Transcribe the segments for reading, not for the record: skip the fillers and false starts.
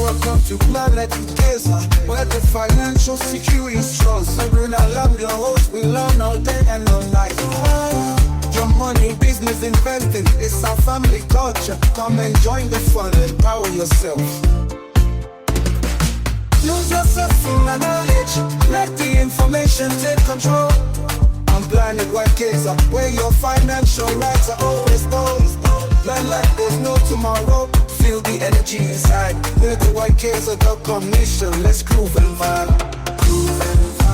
Welcome to Planet Wekeza, where the financial security is strong. Sabrina Lamb, your host, we learn all day and all night. Your money, business, investing, it's our family culture. Come and join the fun, empower yourself. Use yourself in the knowledge, let the information take control. I'm Planet Wekeza, where your financial rights are always those. Learn like there's no tomorrow. Feel the energy inside. We're the Wekeza.com nation. Let's groove and vibe. Groove and vibe.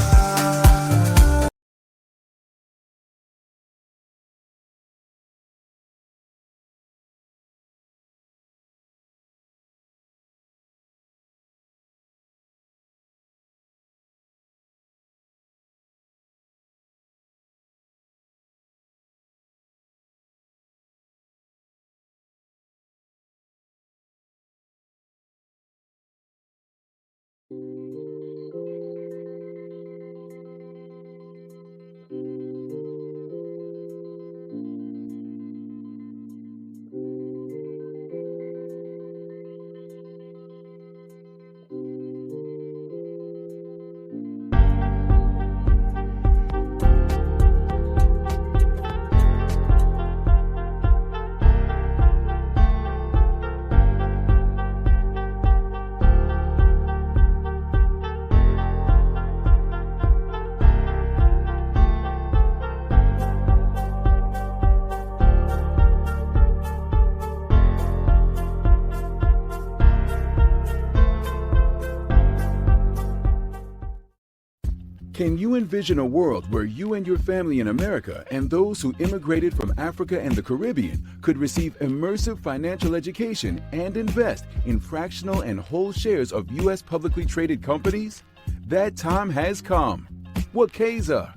Can you envision a world where you and your family in America and those who immigrated from Africa and the Caribbean could receive immersive financial education and invest in fractional and whole shares of U.S. publicly traded companies? That time has come. Wekeza.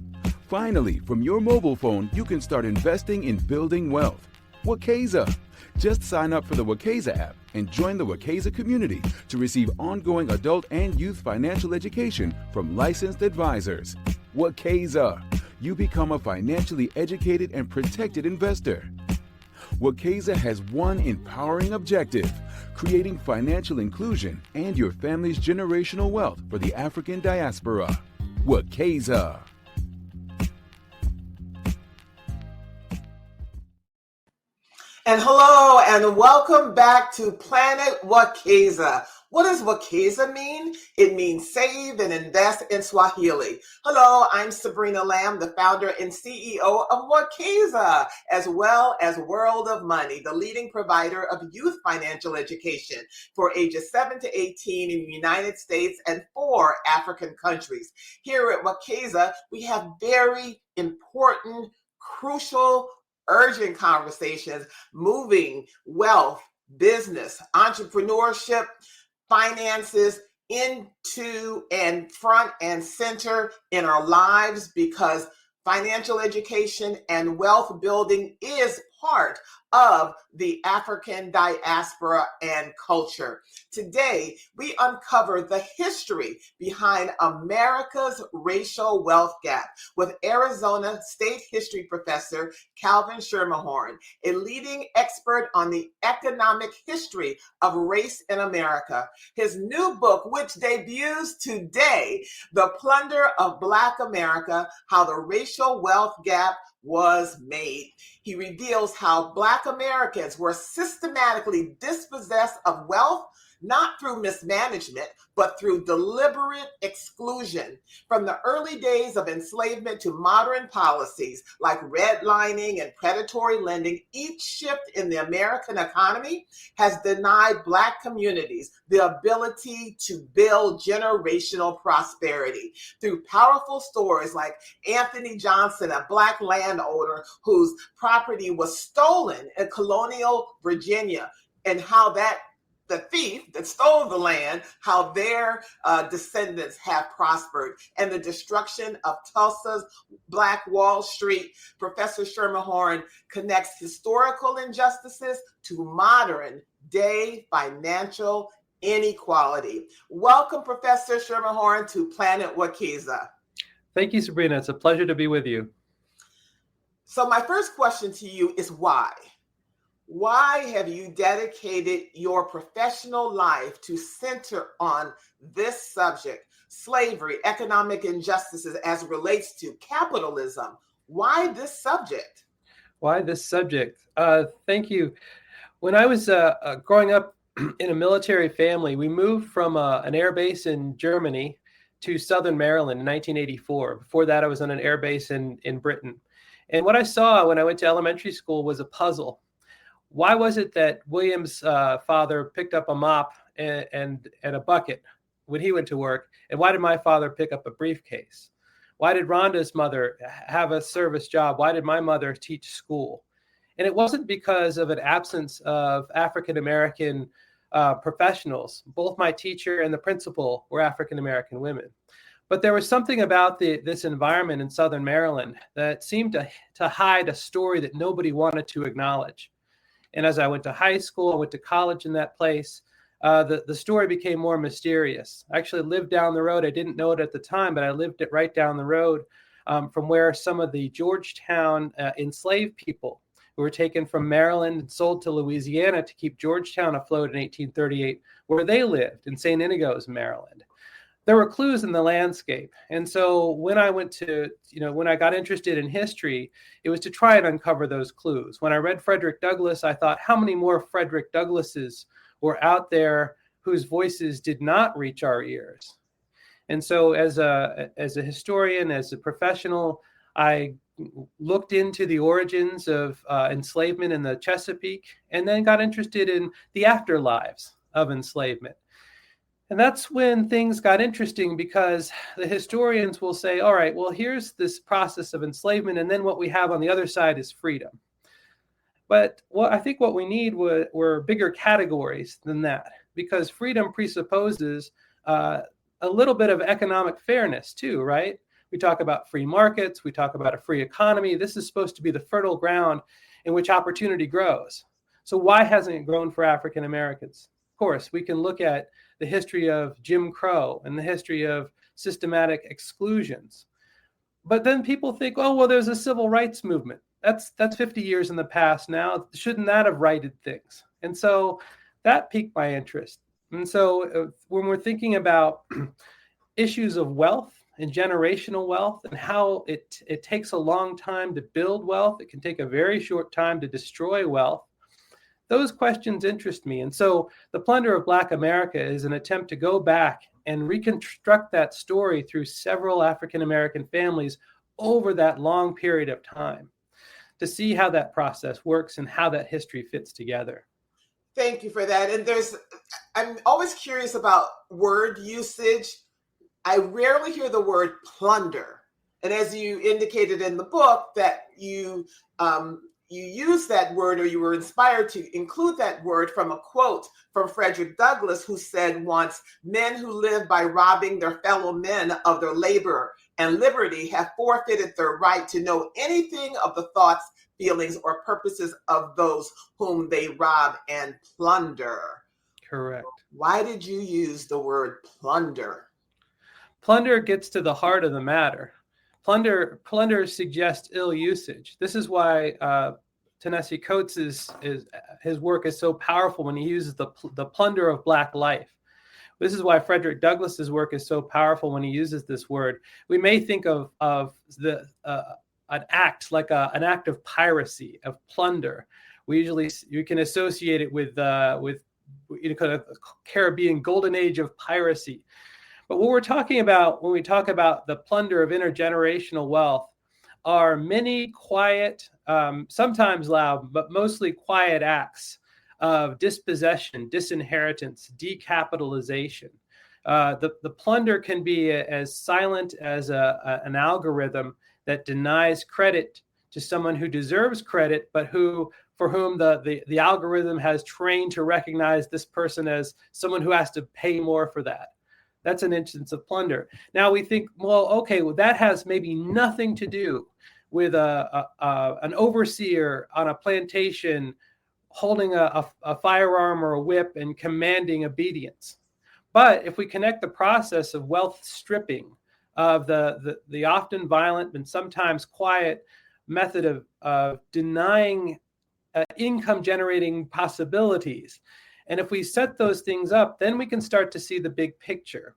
Finally, from your mobile phone, you can start investing in building wealth. Wekeza. Just sign up for the Wekeza app and join the Wekeza community to receive ongoing adult and youth financial education from licensed advisors. Wekeza. You become a financially educated and protected investor. Wekeza has one empowering objective: creating financial inclusion and your family's generational wealth for the African diaspora. Wekeza. And hello and welcome back to Planet Wekeza. What does Wekeza mean? It means save and invest in Swahili. Hello, I'm Sabrina Lamb, the founder and CEO of Wekeza, as well as World of Money, the leading provider of youth financial education for ages 7 to 18 in the United States and 4 African countries. Here at Wekeza, we have very important, crucial, urgent conversations moving wealth, business, entrepreneurship, finances into and front and center in our lives, because financial education and wealth building is part of the African diaspora and culture. Today, we uncover the history behind America's racial wealth gap with Arizona State History Professor Calvin Schermerhorn, a leading expert on the economic history of race in America. His new book, which debuts today, The Plunder of Black America: How the Racial Wealth Gap was made. He reveals how Black Americans were systematically dispossessed of wealth, not through mismanagement, but through deliberate exclusion. From the early days of enslavement to modern policies like redlining and predatory lending, each shift in the American economy has denied Black communities the ability to build generational prosperity. Through powerful stories like Anthony Johnson, a Black landowner whose property was stolen in colonial Virginia, and how the thief that stole the land, how their descendants have prospered, and the destruction of Tulsa's Black Wall Street. Professor Schermerhorn connects historical injustices to modern day financial inequality. Welcome, Professor Schermerhorn, to Planet Wekeza. Thank you, Sabrina. It's a pleasure to be with you. So my first question to you is why? Why have you dedicated your professional life to center on this subject, slavery, economic injustices as it relates to capitalism? Why this subject? Why this subject? Thank you. When I was growing up in a military family, we moved from an air base in Germany to Southern Maryland in 1984. Before that, I was on an air base in Britain. And what I saw when I went to elementary school was a puzzle. Why was it that William's father picked up a mop and a bucket when he went to work? And why did my father pick up a briefcase? Why did Rhonda's mother have a service job? Why did my mother teach school? And it wasn't because of an absence of African-American professionals. Both my teacher and the principal were African-American women. But there was something about this environment in Southern Maryland that seemed to hide a story that nobody wanted to acknowledge. And as I went to high school, I went to college in that place, the story became more mysterious. I actually lived down the road. I didn't know it at the time, but I lived it right down the road from where some of the Georgetown enslaved people who were taken from Maryland and sold to Louisiana to keep Georgetown afloat in 1838, where they lived in St. Inigo's, Maryland. There were clues in the landscape. And so when I when I got interested in history, it was to try and uncover those clues. When I read Frederick Douglass, I thought, how many more Frederick Douglasses were out there whose voices did not reach our ears? And so as a historian, as a professional, I looked into the origins of enslavement in the Chesapeake, and then got interested in the afterlives of enslavement. And that's when things got interesting, because the historians will say, all right, well, here's this process of enslavement, and then what we have on the other side is freedom. But I think what we need were bigger categories than that, because freedom presupposes a little bit of economic fairness too, right? We talk about free markets, we talk about a free economy. This is supposed to be the fertile ground in which opportunity grows. So why hasn't it grown for African Americans? Of course, we can look at the history of Jim Crow and the history of systematic exclusions. But then people think, oh, well, there's a civil rights movement. That's 50 years in the past now. Shouldn't that have righted things? And so that piqued my interest. And so when we're thinking about issues of wealth and generational wealth and how it takes a long time to build wealth, it can take a very short time to destroy wealth. Those questions interest me. And so the Plunder of Black America is an attempt to go back and reconstruct that story through several African-American families over that long period of time to see how that process works and how that history fits together. Thank you for that. And I'm always curious about word usage. I rarely hear the word plunder. And as you indicated in the book, that you use that word, or you were inspired to include that word from a quote from Frederick Douglass, who said once, "Men who live by robbing their fellow men of their labor and liberty have forfeited their right to know anything of the thoughts, feelings, or purposes of those whom they rob and plunder." Correct. Why did you use the word plunder? Plunder gets to the heart of the matter. Plunder suggests ill usage. This is why Ta-Nehisi Coates' his work is so powerful when he uses the plunder of Black life. This is why Frederick Douglass's work is so powerful when he uses this word. We may think of an act like an act of piracy, of plunder. You can associate it with kind of Caribbean golden age of piracy. But what we're talking about when we talk about the plunder of intergenerational wealth are many quiet, sometimes loud, but mostly quiet acts of dispossession, disinheritance, decapitalization. The plunder can be as silent as an algorithm that denies credit to someone who deserves credit, but for whom the algorithm has trained to recognize this person as someone who has to pay more for that. That's an instance of plunder. Now we think, well, okay, well, that has maybe nothing to do with an overseer on a plantation holding a firearm or a whip and commanding obedience. But if we connect the process of wealth stripping, of the often violent and sometimes quiet method of denying income generating possibilities. And if we set those things up, then we can start to see the big picture.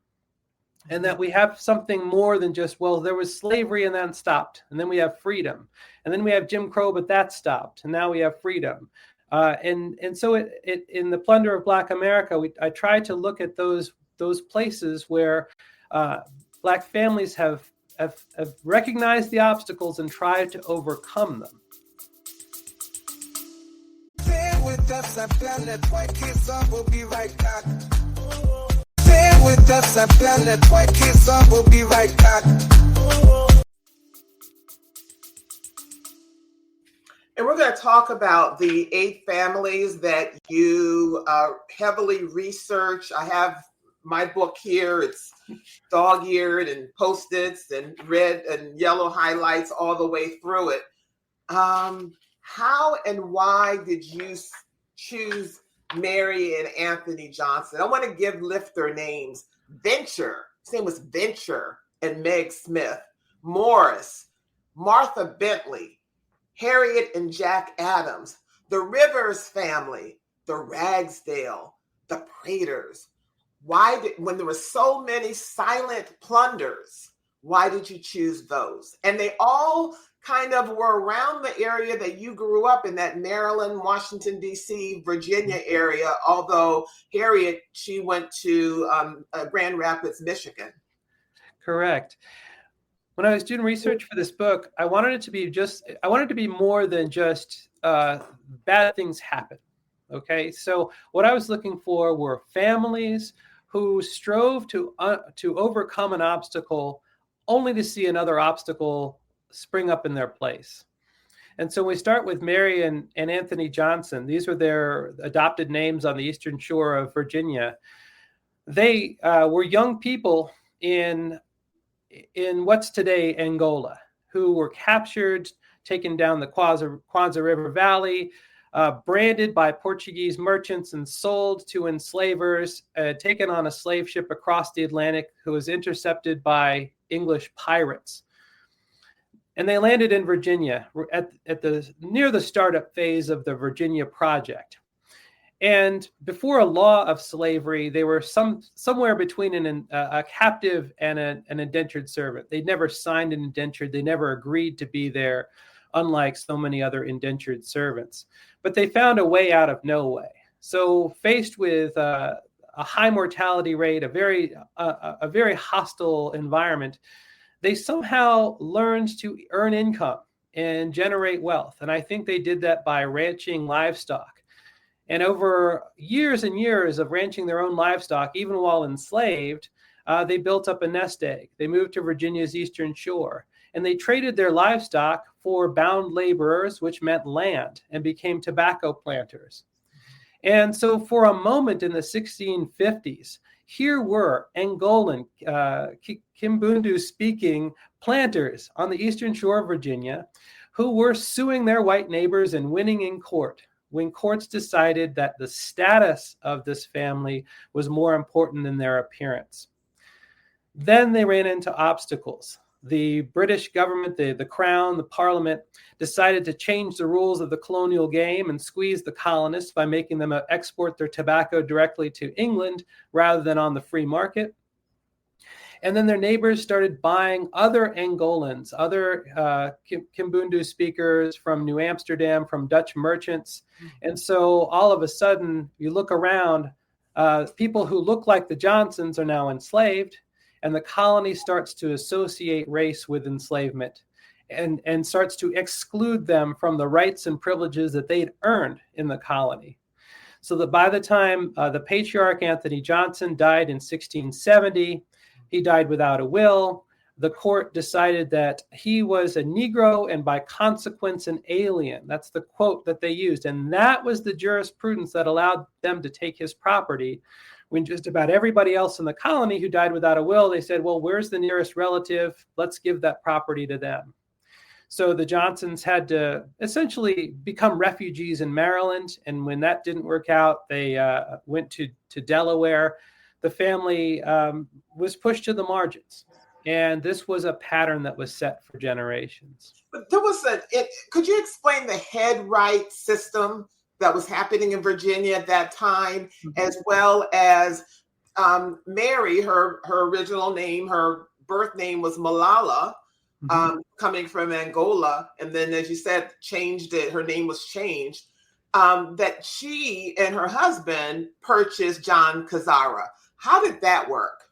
And that we have something more than just, well, there was slavery and then stopped. And then we have freedom. And then we have Jim Crow, but that stopped. And now we have freedom. And so in the Plunder of Black America, I tried to look at those places where Black families have recognized the obstacles and tried to overcome them. Stay with us and Planet Wekeza, we'll be right back. Stay with us and Planet Wekeza, we'll be right back. And we're going to talk about the 8 families that you heavily research. I have my book here. It's dog-eared and Post-its and red and yellow highlights all the way through it. How and why did you choose Mary and Anthony Johnson? I want to lift their names. Venture, his name was Venture and Meg Smith. Morris, Martha Bentley, Harriet and Jack Adams, the Rivers family, the Ragsdale, the Praters. When there were so many silent plunders, why did you choose those? And they all kind of were around the area that you grew up in, that Maryland, Washington, D.C., Virginia area, although Harriet, she went to Grand Rapids, Michigan. Correct. When I was doing research for this book, I wanted it to be more than just bad things happen. Okay, so what I was looking for were families who strove to overcome an obstacle only to see another obstacle spring up in their place. And so we start with Mary and Anthony Johnson. These were their adopted names on the eastern shore of Virginia. They were young people in what's today Angola, who were captured, taken down the Kwanzaa River Valley, branded by Portuguese merchants and sold to enslavers, taken on a slave ship across the Atlantic, who was intercepted by English pirates. And they landed in Virginia near the startup phase of the Virginia Project. And before a law of slavery, they were somewhere between a captive and an indentured servant. They'd never signed an indenture. They never agreed to be there, unlike so many other indentured servants. But they found a way out of no way. So faced with a high mortality rate, a very hostile environment, they somehow learned to earn income and generate wealth. And I think they did that by ranching livestock. And over years and years of ranching their own livestock, even while enslaved, they built up a nest egg. They moved to Virginia's eastern shore, and they traded their livestock for bound laborers, which meant land, and became tobacco planters. And so for a moment in the 1650s, here were Angolan, Kimbundu-speaking planters on the eastern shore of Virginia who were suing their white neighbors and winning in court, when courts decided that the status of this family was more important than their appearance. Then they ran into obstacles. The British government, the Crown, the Parliament, decided to change the rules of the colonial game and squeeze the colonists by making them export their tobacco directly to England rather than on the free market. And then their neighbors started buying other Angolans, other Kimbundu speakers from New Amsterdam, from Dutch merchants. And so all of a sudden, you look around, people who look like the Johnsons are now enslaved, and the colony starts to associate race with enslavement and starts to exclude them from the rights and privileges that they'd earned in the colony. So that by the time the patriarch Anthony Johnson died in 1670, he died without a will. The court decided that he was a Negro and by consequence an alien. That's the quote that they used. And that was the jurisprudence that allowed them to take his property, when just about everybody else in the colony who died without a will, they said, well, where's the nearest relative? Let's give that property to them. So the Johnsons had to essentially become refugees in Maryland. And when that didn't work out, they went to Delaware. The family was pushed to the margins. And this was a pattern that was set for generations. But there was could you explain the head right system that was happening in Virginia at that time, as well as Mary, her original name, her birth name was Malala, coming from Angola, and then, as you said, changed it. Her name was changed. That she and her husband purchased John Kazara. How did that work?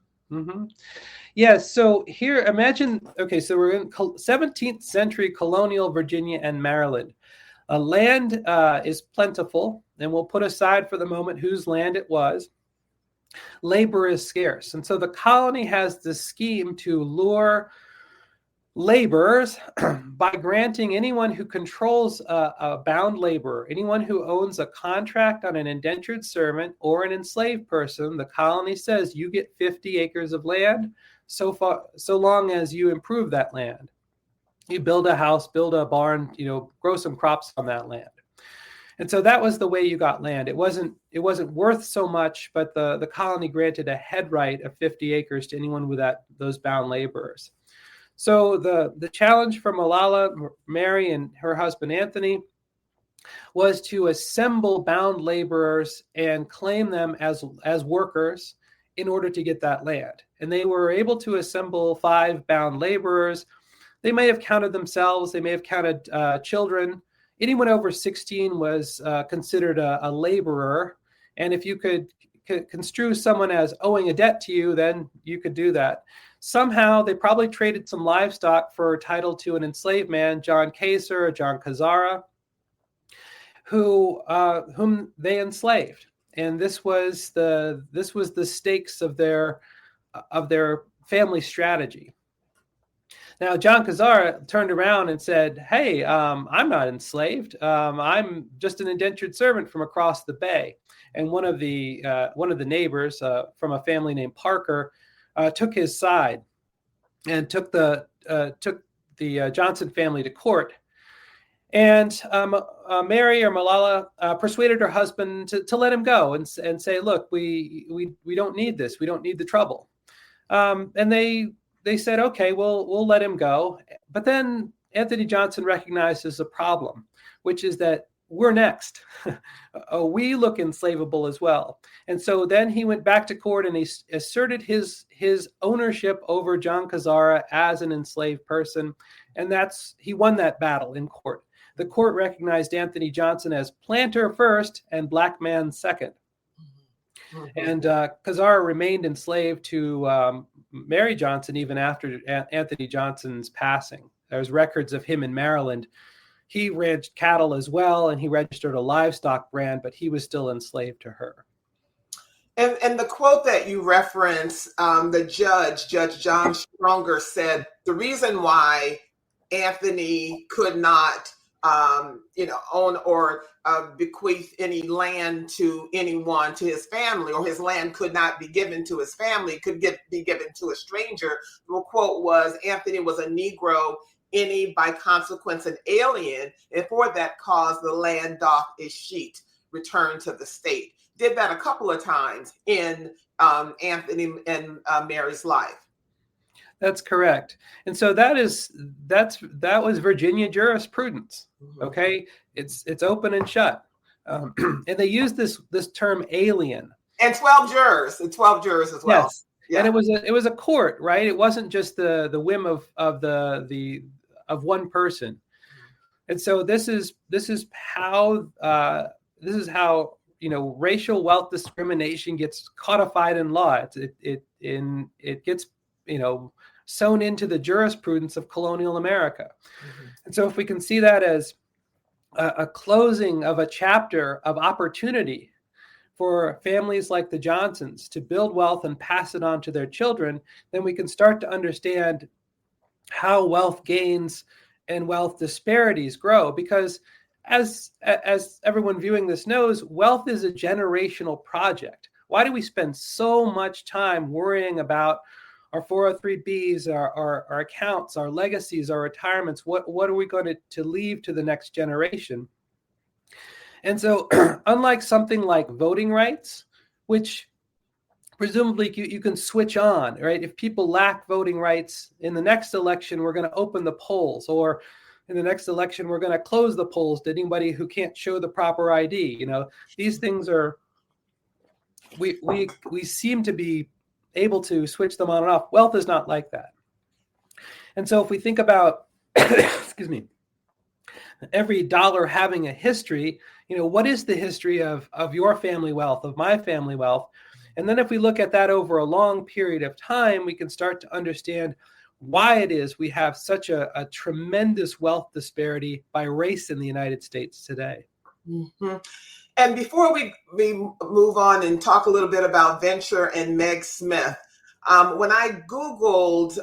Yeah, so here, imagine, okay, so we're in 17th century colonial Virginia and Maryland. Land is plentiful, and we'll put aside for the moment whose land it was. Labor is scarce. And so the colony has this scheme to lure laborers by granting anyone who controls a bound laborer, anyone who owns a contract on an indentured servant or an enslaved person, the colony says you get 50 acres of land so long as you improve that land. You build a house, build a barn, grow some crops on that land. And so that was the way you got land. It wasn't worth so much, but the colony granted a head right of 50 acres to anyone with those bound laborers. So the challenge for Malala, Mary, and her husband Anthony was to assemble bound laborers and claim them as workers in order to get that land. And they were able to assemble 5 bound laborers. They may have counted themselves. They may have counted children. Anyone over 16 was considered a laborer. And if you could construe someone as owing a debt to you, then you could do that. Somehow they probably traded some livestock for title to an enslaved man, John Kaiser or John Kazara, whom they enslaved. And this was the stakes of their family strategy. Now, John Kazara turned around and said, "Hey, I'm not enslaved. I'm just an indentured servant from across the bay." And one of the neighbors from a family named Parker took his side and took the Johnson family to court. And Mary or Malala persuaded her husband to let him go and say, "Look, we don't need this. We don't need the trouble." And they said, "Okay, we'll let him go." But then Anthony Johnson recognizes a problem, which is that we're next. We look enslavable as well. And so then he went back to court and he asserted his ownership over John Kazara as an enslaved person. And he won that battle in court. The court recognized Anthony Johnson as planter first and black man second. And Kazara remained enslaved to Mary Johnson even after Anthony Johnson's passing. There's records of him in Maryland. He ranched cattle as well, and he registered a livestock brand, but he was still enslaved to her. And the quote that you reference, Judge John Stronger, said the reason why Anthony could not own or bequeath any land to anyone, to his family, or his land could not be given to his family, be given to a stranger. The quote was, Anthony was a Negro, any by consequence an alien, and for that cause the land doth its sheet, return to the state. Did that a couple of times in Anthony and Mary's life. That's correct. And so that was Virginia jurisprudence. Okay, it's open and shut, and they use this term alien. And 12 jurors as well. Yes, yeah. And it was a court, right? It wasn't just the whim of one person. And so this is how racial wealth discrimination gets codified in law. It gets sewn into the jurisprudence of colonial America. And so if we can see that as a closing of a chapter of opportunity for families like the Johnsons to build wealth and pass it on to their children, then we can start to understand how wealth gains and wealth disparities grow. Because as everyone viewing this knows, wealth is a generational project. Why do we spend so much time worrying about our 403Bs, our accounts, our legacies, our retirements? What are we going to leave to the next generation? And so unlike something like voting rights, which presumably you can switch on, right? If people lack voting rights in the next election, we're going to open the polls, or in the next election, we're going to close the polls to anybody who can't show the proper ID. These things are, we seem to be able to switch them on and off. Wealth is not like that. And so if we think about, excuse me, every dollar having a history, what is the history of your family wealth, of my family wealth? And then if we look at that over a long period of time, we can start to understand why it is we have such a tremendous wealth disparity by race in the United States today. Mm-hmm. And before we move on and talk a little bit about venture and Meg Smith, when I Googled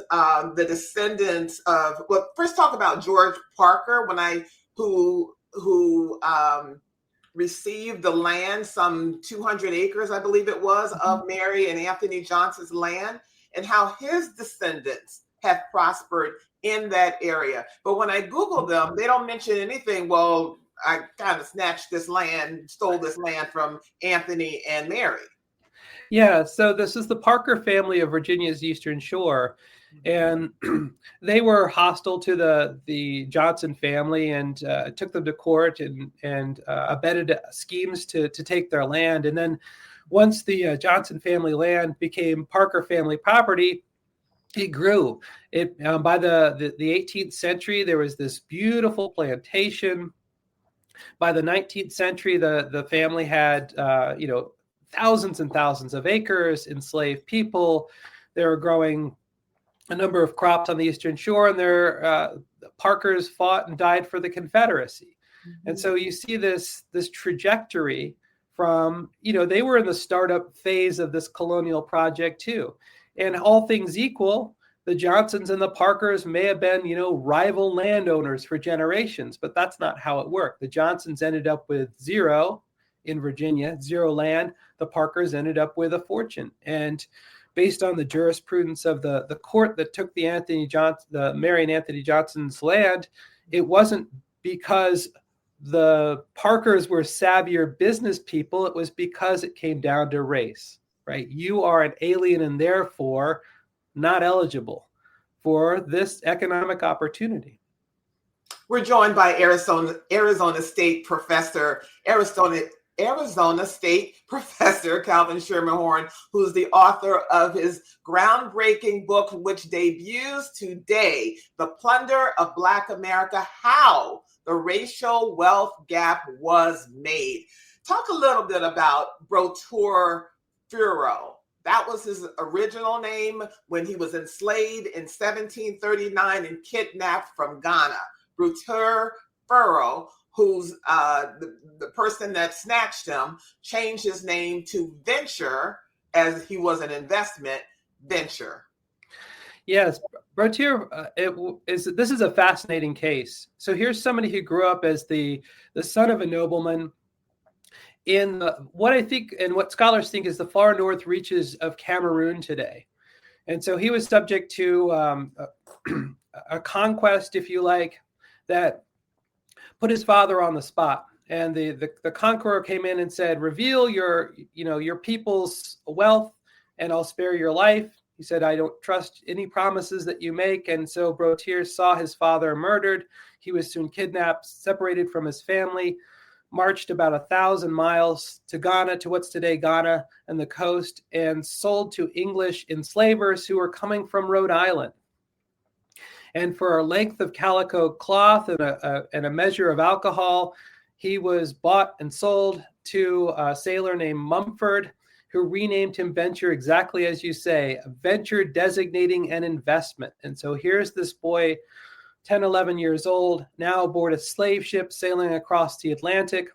the descendants of, well, first talk about George Parker, who received the land, some 200 acres, I believe it was, of Mary and Anthony Johnson's land, and how his descendants have prospered in that area. But when I Googled them, they don't mention anything, well, I kind of snatched this land, stole this land from Anthony and Mary. Yeah, so this is the Parker family of Virginia's Eastern Shore, and they were hostile to the Johnson family and took them to court and abetted schemes to take their land. And then once the Johnson family land became Parker family property, it grew. By the 18th century, there was this beautiful plantation. By the 19th century, the family had thousands and thousands of acres, enslaved people. They were growing a number of crops on the Eastern Shore, and their Parkers fought and died for the Confederacy. Mm-hmm. And so you see this trajectory from, they were in the startup phase of this colonial project too. And all things equal, the Johnsons and the Parkers may have been, rival landowners for generations, but that's not how it worked. The Johnsons ended up with zero in Virginia, zero land. The Parkers ended up with a fortune. And based on the jurisprudence of the court that took the Mary and Anthony Johnson's land, it wasn't because the Parkers were savvier business people. It was because it came down to race, right? You are an alien and therefore not eligible for this economic opportunity. We're joined by Arizona State Professor Calvin Schermerhorn, who's the author of his groundbreaking book, which debuts today, The Plunder of Black America: How the Racial Wealth Gap Was Made. Talk a little bit about Brotour Furrow. That was his original name when he was enslaved in 1739 and kidnapped from Ghana. Brotour Furrow, who's the person that snatched him, changed his name to Venture, as he was an investment venture. Yes, Brotour, this is a fascinating case. So here's somebody who grew up as the son of a nobleman in what I think and what scholars think is the far north reaches of Cameroon today. And so he was subject to a conquest, if you like, that put his father on the spot. And the conqueror came in and said, reveal your people's wealth and I'll spare your life. He said, I don't trust any promises that you make. And so Brotour saw his father murdered. He was soon kidnapped, separated from his family, marched about 1,000 miles to Ghana, to what's today Ghana and the coast, and sold to English enslavers who were coming from Rhode Island. And for a length of calico cloth and a measure of alcohol, he was bought and sold to a sailor named Mumford, who renamed him Venture, exactly as you say, Venture designating an investment. And so here's this boy, 10, 11 years old, now aboard a slave ship sailing across the Atlantic.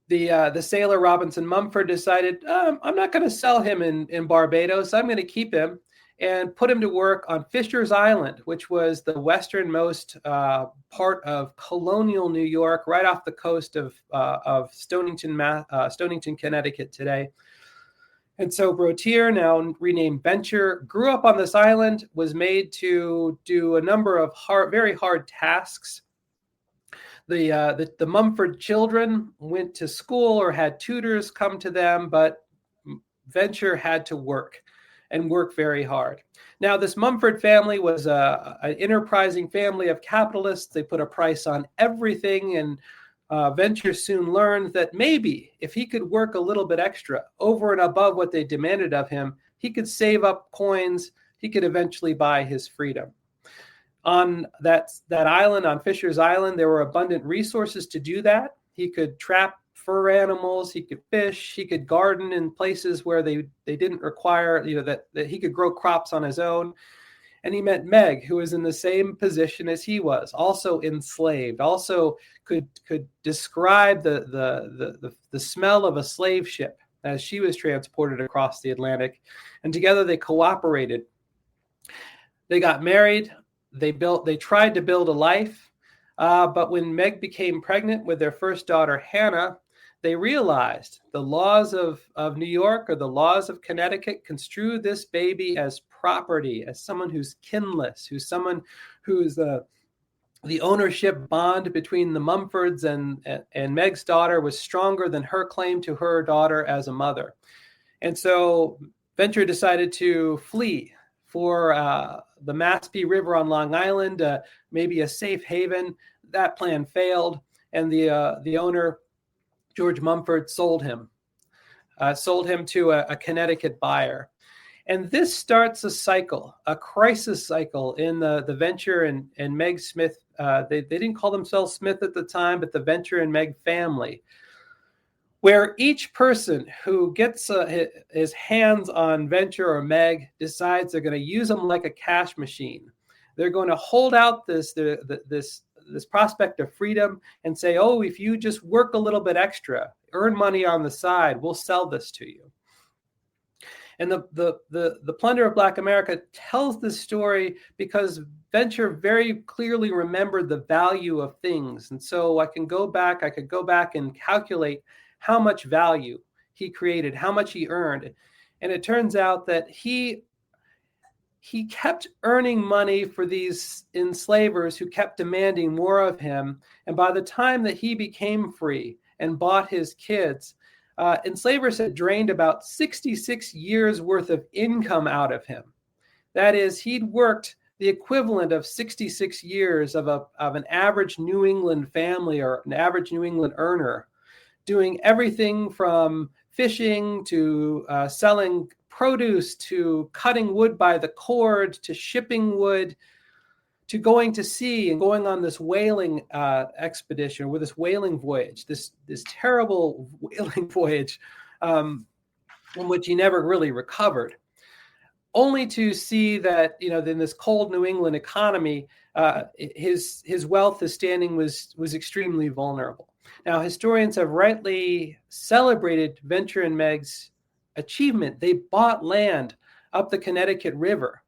The sailor Robinson Mumford decided, I'm not going to sell him in Barbados. I'm going to keep him and put him to work on Fisher's Island, which was the westernmost part of colonial New York, right off the coast of Stonington, Connecticut today. And so Brotour, now renamed Venture, grew up on this island, was made to do a number of very hard tasks. The Mumford children went to school or had tutors come to them, but Venture had to work and work very hard. Now, this Mumford family was an enterprising family of capitalists. They put a price on everything, and Venture soon learned that maybe if he could work a little bit extra over and above what they demanded of him, he could save up coins. He could eventually buy his freedom. On that island, on Fisher's Island, there were abundant resources to do that. He could trap fur animals, he could fish, he could garden in places where they didn't require, that he could grow crops on his own. And he met Meg, who was in the same position as he was, also enslaved, also could describe the smell of a slave ship as she was transported across the Atlantic. And together they cooperated. They got married. They tried to build a life. But when Meg became pregnant with their first daughter, Hannah, they realized the laws of New York or the laws of Connecticut construe this baby as property, as someone who's kinless, who's someone who's the ownership bond between the Mumfords and Meg's daughter was stronger than her claim to her daughter as a mother. And so Venture decided to flee for the Maspee River on Long Island, maybe a safe haven. That plan failed, and the owner, George Mumford, sold him to a Connecticut buyer. And this starts a cycle, a crisis cycle in the Venture and Meg Smith. They didn't call themselves Smith at the time, but the Venture and Meg family, where each person who gets his hands on Venture or Meg decides they're going to use them like a cash machine. They're going to hold out this prospect of freedom and say, oh, if you just work a little bit extra, earn money on the side, we'll sell this to you. And the Plunder of Black America tells this story because Venture very clearly remembered the value of things. And so I could go back and calculate how much value he created, how much he earned. And it turns out that he kept earning money for these enslavers who kept demanding more of him. And by the time that he became free and bought his kids, enslavers had drained about 66 years worth of income out of him. That is, he'd worked the equivalent of 66 years of an average New England family or an average New England earner, doing everything from fishing to selling produce to cutting wood by the cord to shipping wood to going to sea and going on this whaling expedition or this whaling voyage, this terrible whaling voyage in which he never really recovered, only to see that, in this cold New England economy, his wealth, his standing was extremely vulnerable. Now, historians have rightly celebrated Venture and Meg's achievement. They bought land up the Connecticut River.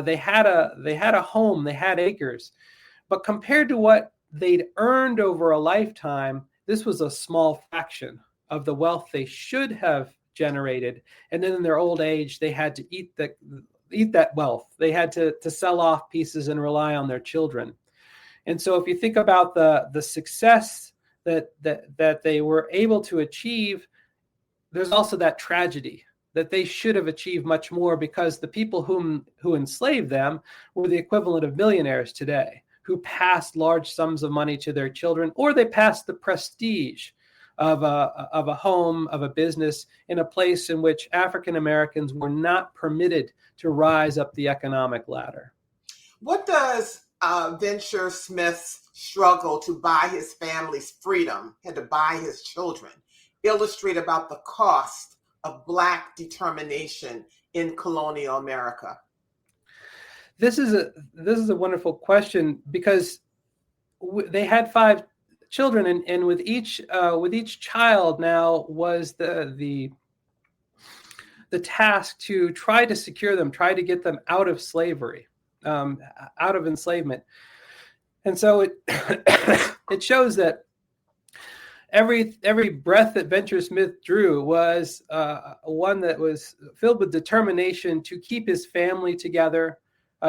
They had a home, they had acres, but compared to what they'd earned over a lifetime, this was a small fraction of the wealth they should have generated. And then in their old age, they had to eat that wealth. They had to sell off pieces and rely on their children. And so if you think about the success that they were able to achieve, there's also that tragedy that they should have achieved much more because the people who enslaved them were the equivalent of millionaires today, who passed large sums of money to their children, or they passed the prestige of a home, of a business in a place in which African Americans were not permitted to rise up the economic ladder. What does Venture Smith's struggle to buy his family's freedom, had to buy his children, illustrate about the cost of Black determination in colonial America? This is a wonderful question because they had 5 children, and with each child now was the task to try to secure them, try to get them out of slavery, out of enslavement. And so it shows that every breath that Venture Smith drew was one that was filled with determination to keep his family together,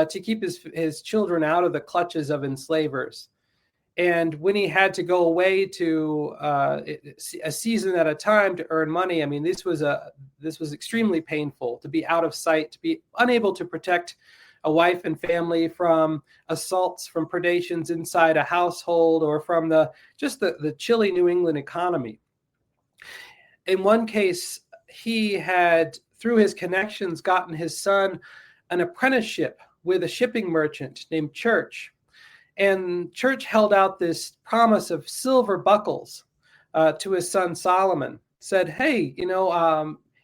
to keep his children out of the clutches of enslavers. And when he had to go away to a season at a time to earn money, I mean, this was extremely painful, to be out of sight, to be unable to protect a wife and family from assaults, from predations inside a household, or from the chilly New England economy. In one case, he had, through his connections, gotten his son an apprenticeship with a shipping merchant named Church. And Church held out this promise of silver buckles to his son Solomon. Said, hey,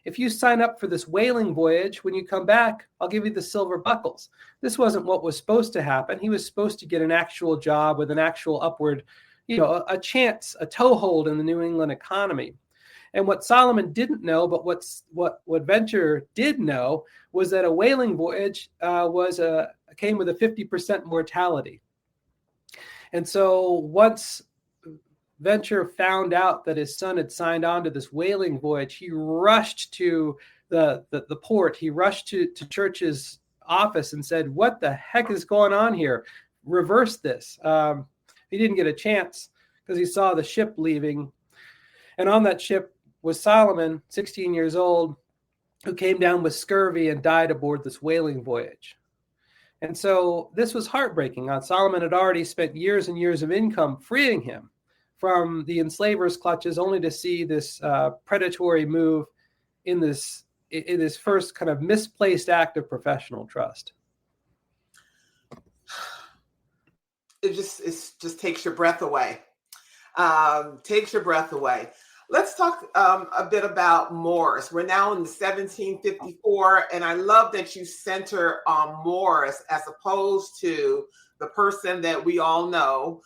if you sign up for this whaling voyage, when you come back, I'll give you the silver buckles. This wasn't what was supposed to happen. He was supposed to get an actual job with an actual upward, a chance, a toehold in the New England economy. And what Solomon didn't know, but what Venture did know, was that a whaling voyage came with a 50% mortality. And so once Venture found out that his son had signed on to this whaling voyage, he rushed to the port. He rushed to Church's office and said, what the heck is going on here? Reverse this. He didn't get a chance because he saw the ship leaving. And on that ship was Solomon, 16 years old, who came down with scurvy and died aboard this whaling voyage. And so this was heartbreaking. Solomon had already spent years and years of income freeing him from the enslaver's clutches, only to see this predatory move in this first kind of misplaced act of professional trust. It just takes your breath away. Takes your breath away. Let's talk a bit about Morris. We're now in 1754, and I love that you center on Morris as opposed to the person that we all know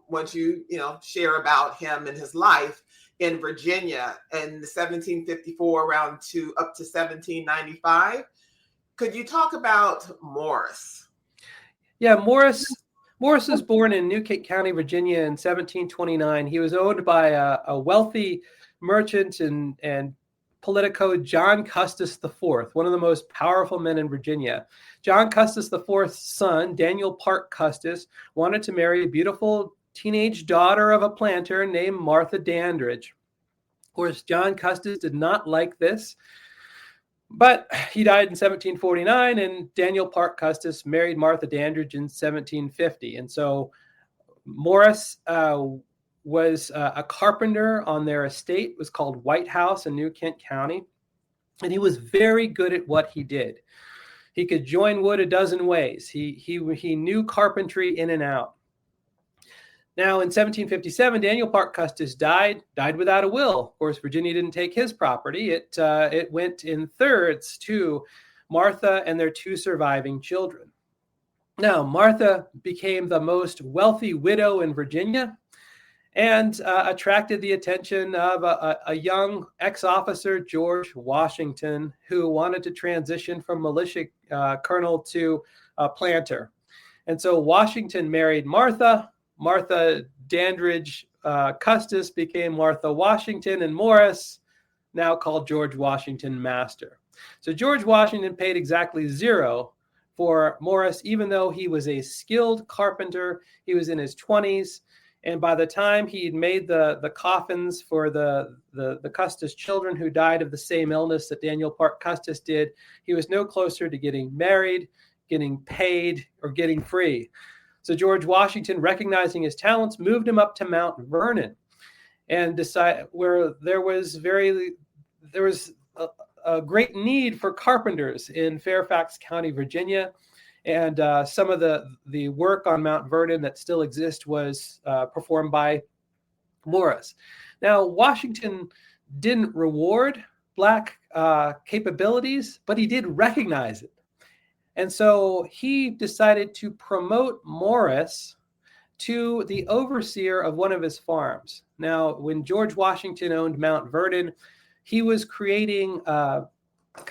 once you share about him and his life in Virginia in 1754 up to 1795. Could you talk about Morris? Yeah, Morris was born in Newcastle County, Virginia in 1729. He was owned by a wealthy merchant and politico, John Custis IV, one of the most powerful men in Virginia. John Custis IV's son, Daniel Parke Custis, wanted to marry a beautiful teenage daughter of a planter named Martha Dandridge. Of course, John Custis did not like this, but he died in 1749, and Daniel Parke Custis married Martha Dandridge in 1750. And so Morris was a carpenter on their estate. It was called White House in New Kent County. And he was very good at what he did. He could join wood a dozen ways. He knew carpentry in and out. Now, in 1757, Daniel Parke Custis died without a will. Of course, Virginia didn't take his property. It went in thirds to Martha and their two surviving children. Now, Martha became the most wealthy widow in Virginia and attracted the attention of a young ex-officer, George Washington, who wanted to transition from militia colonel to planter. And so Washington married Martha. Martha Dandridge Custis became Martha Washington, and Morris, now called George Washington Master. So George Washington paid exactly zero for Morris, even though he was a skilled carpenter. He was in his 20s. And by the time he'd made the coffins for the Custis children who died of the same illness that Daniel Parke Custis did, he was no closer to getting married, getting paid, or getting free. So George Washington, recognizing his talents, moved him up to Mount Vernon, and where there was a great need for carpenters in Fairfax County, Virginia. And some of the work on Mount Vernon that still exists was performed by Morris. Now, Washington didn't reward Black capabilities, but he did recognize it. And so he decided to promote Morris to the overseer of one of his farms. Now, when George Washington owned Mount Vernon, he was creating kind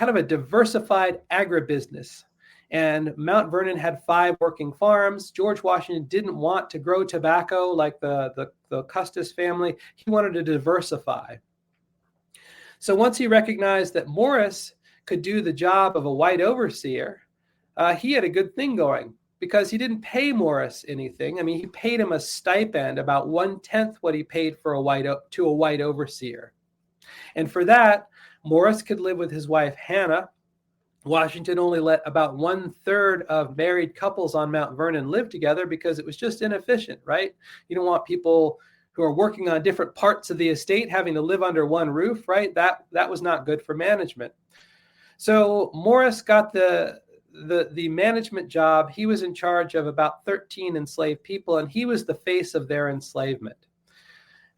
of a diversified agribusiness. And Mount Vernon had 5 working farms. George Washington didn't want to grow tobacco like the Custis family. He wanted to diversify. So once he recognized that Morris could do the job of a white overseer, he had a good thing going. because he didn't pay Morris anything. I mean, he paid him a stipend, about 1/10 what he paid for a white overseer. And for that, Morris could live with his wife, Hannah. Washington only let about 1/3 of married couples on Mount Vernon live together because it was just inefficient, right? You don't want people who are working on different parts of the estate having to live under one roof, right? That was not good for management. So Morris got the management job. He was in charge of about 13 enslaved people, and he was the face of their enslavement.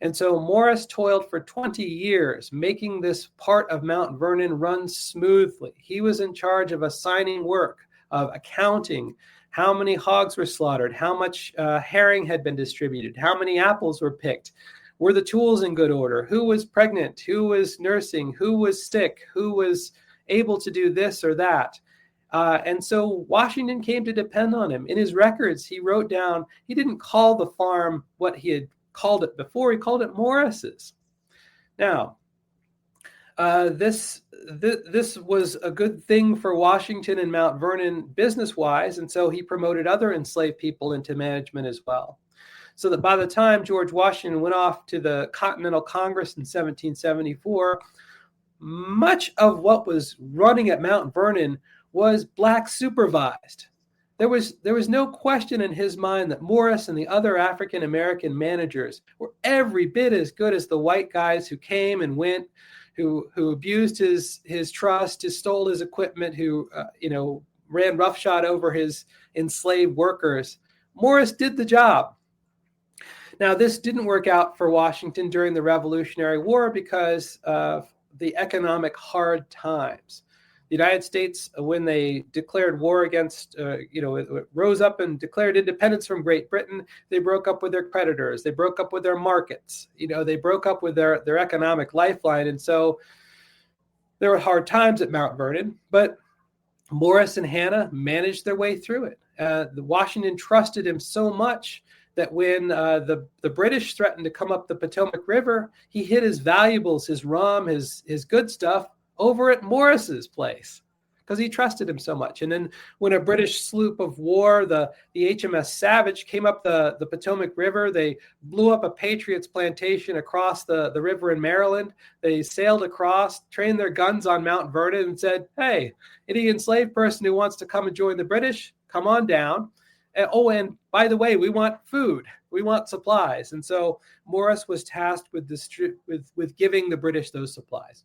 And so Morris toiled for 20 years, making this part of Mount Vernon run smoothly. He was in charge of assigning work, of accounting, how many hogs were slaughtered, how much herring had been distributed, how many apples were picked, were the tools in good order, who was pregnant, who was nursing, who was sick, who was able to do this or that. And so Washington came to depend on him. In his records, he wrote down, he didn't call the farm what he had called it before. He called it Morris's. Now, this was a good thing for Washington and Mount Vernon business-wise, and so he promoted other enslaved people into management as well. So that by the time George Washington went off to the Continental Congress in 1774, much of what was running at Mount Vernon was Black supervised. There was no question in his mind that Morris and the other African American managers were every bit as good as the white guys who came and went, who abused his trust, who stole his equipment, who ran roughshod over his enslaved workers. Morris did the job. Now, this didn't work out for Washington during the Revolutionary War because of the economic hard times. The United States, when they declared war against, rose up and declared independence from Great Britain, they broke up with their creditors. They broke up with their markets. They broke up with their economic lifeline. And so there were hard times at Mount Vernon, but Morris and Hannah managed their way through it. Washington trusted him so much that when the British threatened to come up the Potomac River, he hid his valuables, his rum, his good stuff, over at Morris's place because he trusted him so much. And then when a British sloop of war, the HMS Savage, came up the Potomac River, they blew up a Patriots plantation across the river in Maryland. They sailed across, trained their guns on Mount Vernon, and said, hey, any enslaved person who wants to come and join the British, come on down. And by the way, we want food. We want supplies. And so Morris was tasked with giving the British those supplies.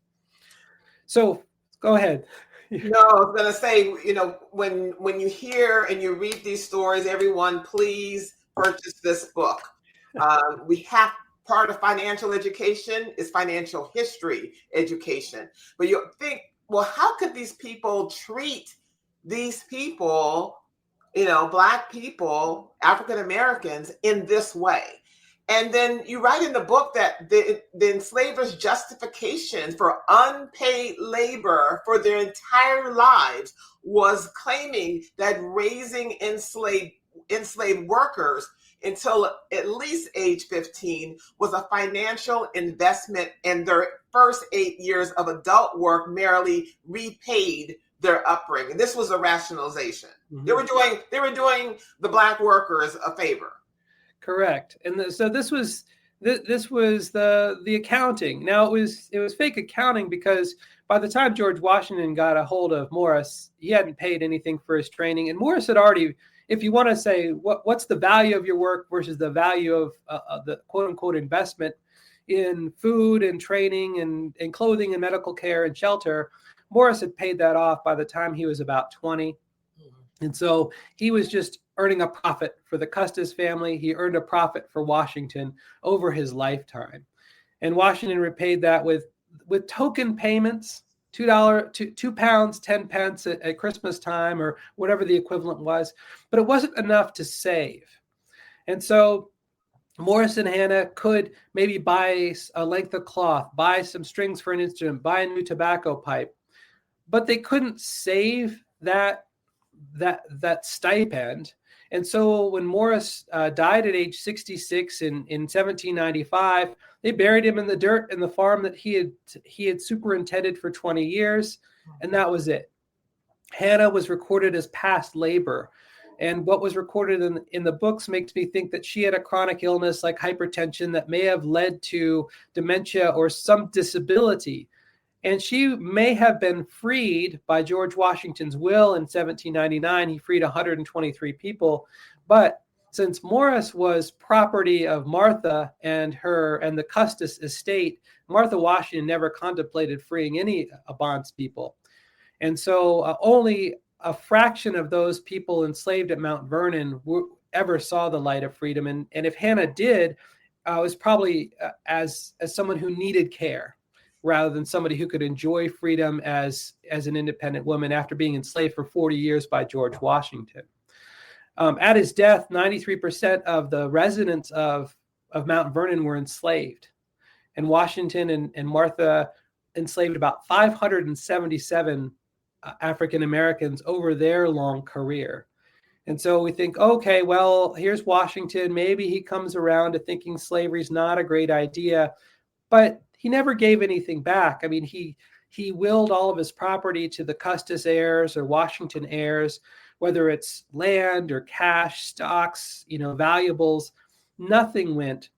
So go ahead. No, I was going to say, when you hear and you read these stories, everyone, please purchase this book. We have part of financial education is financial history education. But you think, well, how could these people treat these people, Black people, African Americans, in this way? And then you write in the book that the enslavers' justification for unpaid labor for their entire lives was claiming that raising enslaved workers until at least age 15 was a financial investment, and their first 8 years of adult work merely repaid their upbringing. This was a rationalization. Mm-hmm. They were doing the Black workers a favor. Correct. And so this was the accounting. Now it was fake accounting because by the time George Washington got a hold of Morris, he hadn't paid anything for his training. And Morris had already, if you want to say what's the value of your work versus the value of the quote unquote investment in food and training and clothing and medical care and shelter, Morris had paid that off by the time he was about 20. And so he was just earning a profit for the Custis family. He earned a profit for Washington over his lifetime. And Washington repaid that with token payments, £2, 10 pence at Christmas time or whatever the equivalent was. But it wasn't enough to save. And so Morris and Hannah could maybe buy a length of cloth, buy some strings for an instrument, buy a new tobacco pipe. But they couldn't save that stipend. And so when Morris died at age 66 in 1795, they buried him in the dirt in the farm that he had superintended for 20 years, and that was it. Hannah was recorded as past labor, And what was recorded in the books makes me think that she had a chronic illness like hypertension that may have led to dementia or some disability. And she may have been freed by George Washington's will in 1799. He freed 123 people. But since Morris was property of Martha and the Custis estate, Martha Washington never contemplated freeing any bonds people. And so only a fraction of those people enslaved at Mount Vernon ever saw the light of freedom. And if Hannah did, it was probably as someone who needed care, rather than somebody who could enjoy freedom as an independent woman after being enslaved for 40 years by George Washington. At his death, 93% of the residents of Mount Vernon were enslaved. And Washington and Martha enslaved about 577 African Americans over their long career. And so we think, okay, well, here's Washington. Maybe he comes around to thinking slavery is not a great idea, but he never gave anything back. I mean, he willed all of his property to the Custis heirs or Washington heirs, whether it's land or cash, stocks, valuables. Nothing went